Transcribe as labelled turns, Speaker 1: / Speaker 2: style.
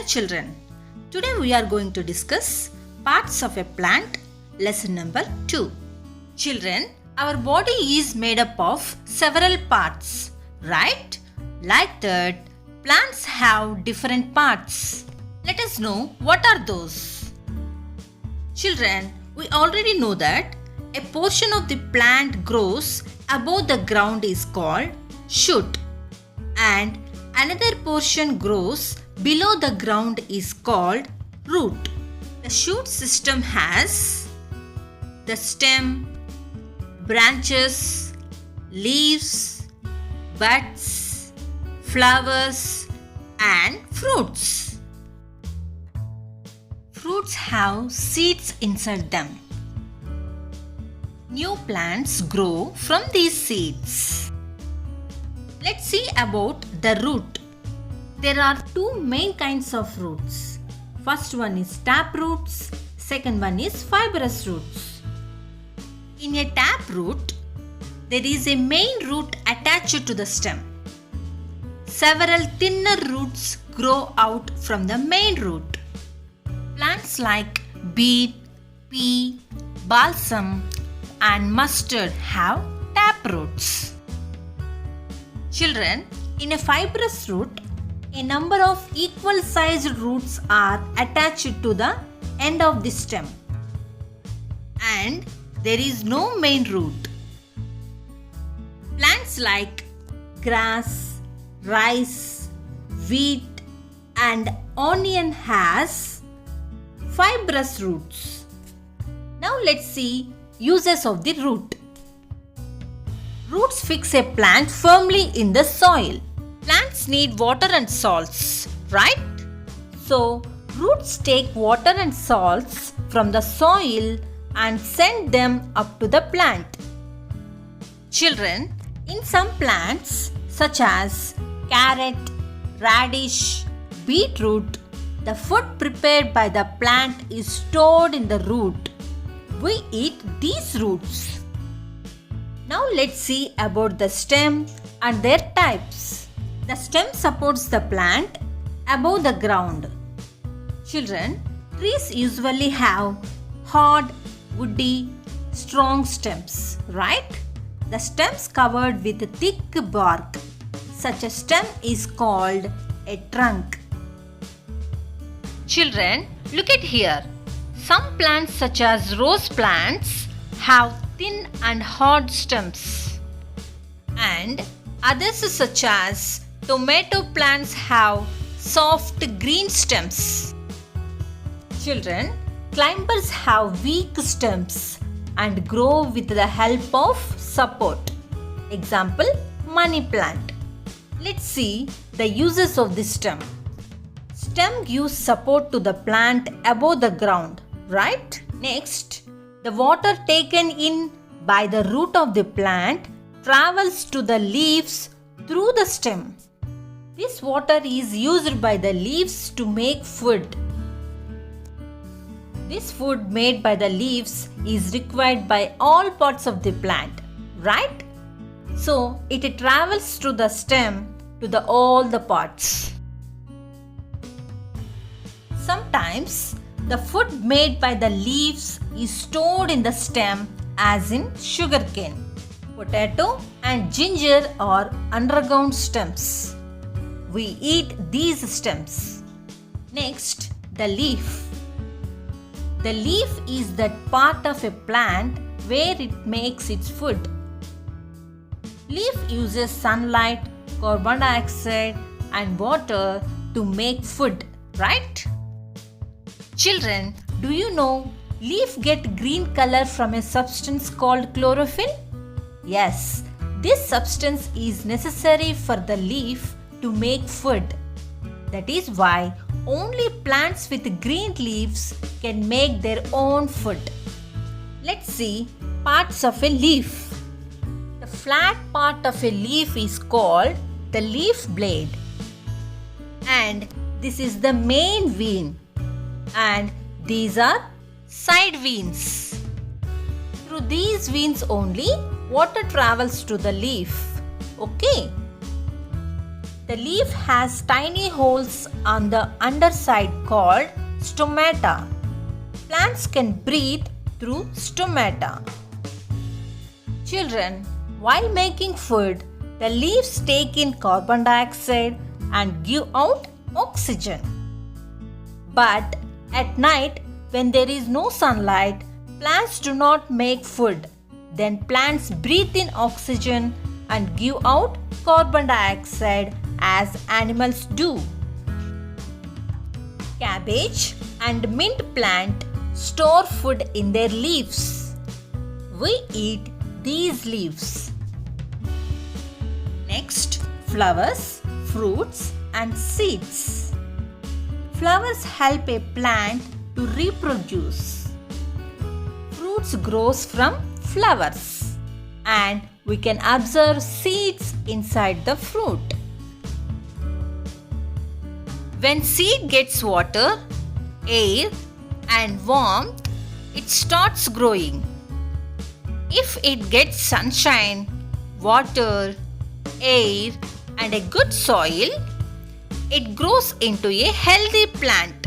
Speaker 1: children, today we are going to discuss parts of a plant, lesson number 2. Children, our body is made up of several parts, right? Like that, plants have different parts. Let us know what are those. Children, we already know that a portion of the plant grows above the ground is called shoot, and another portion grows below the ground is called root. The shoot system has the stem, branches, leaves, buds, flowers, and fruits. Fruits have seeds inside them. New plants grow from these seeds. Let's see about the root. There are two main kinds of roots. First one is tap roots, second one is fibrous roots. In a tap root, there is a main root attached to the stem. Several thinner roots grow out from the main root. Plants like beet, pea, balsam, and mustard have tap roots. Children, in a fibrous root, a number of equal sized roots are attached to the end of the stem, and there is no main root. Plants like grass, rice, wheat, and onion has fibrous roots. Now let's see uses of the root. Roots fix a plant firmly in the soil. Plants need water and salts, right? So, roots take water and salts from the soil and send them up to the plant. Children, in some plants such as carrot, radish, beetroot, the food prepared by the plant is stored in the root. We eat these roots. Now let's see about the stem and their types. The stem supports the plant above the ground. Children, trees usually have hard, woody, strong stems, right? The stems covered with thick bark. Such a stem is called a trunk. Children, look at here. Some plants such as rose plants have thin and hard stems, and others such as tomato plants have soft green stems. Children, climbers have weak stems and grow with the help of support. Example, money plant. Let's see the uses of the stem. Stem gives support to the plant above the ground, right? Next, the water taken in by the root of the plant travels to the leaves through the stem. This water is used by the leaves to make food. This food made by the leaves is required by all parts of the plant, right? So, it travels through the stem to all the parts. Sometimes, the food made by the leaves is stored in the stem, as in sugarcane. Potato and ginger are underground stems. We eat these stems. Next, the leaf. The leaf is that part of a plant where it makes its food. Leaf uses sunlight, carbon dioxide, and water to make food, right? Children, do you know leaf get green color from a substance called chlorophyll? Yes, this substance is necessary for the leaf to make food. That is why only plants with green leaves can make their own food. Let's see parts of a leaf. The flat part of a leaf is called the leaf blade, and this is the main vein, and these are side veins. Through these veins only water travels to the leaf. Okay. The leaf has tiny holes on the underside called stomata. Plants can breathe through stomata. Children, while making food, the leaves take in carbon dioxide and give out oxygen. But at night, when there is no sunlight, plants do not make food. Then plants breathe in oxygen and give out carbon dioxide as animals do. Cabbage and mint plant store food in their leaves. We eat these leaves. Next, flowers, fruits and seeds. Flowers help a plant to reproduce. Fruits grows from flowers and we can observe seeds inside the fruit. When seed gets water, air and warmth, it starts growing. If it gets sunshine, water, air and a good soil, it grows into a healthy plant.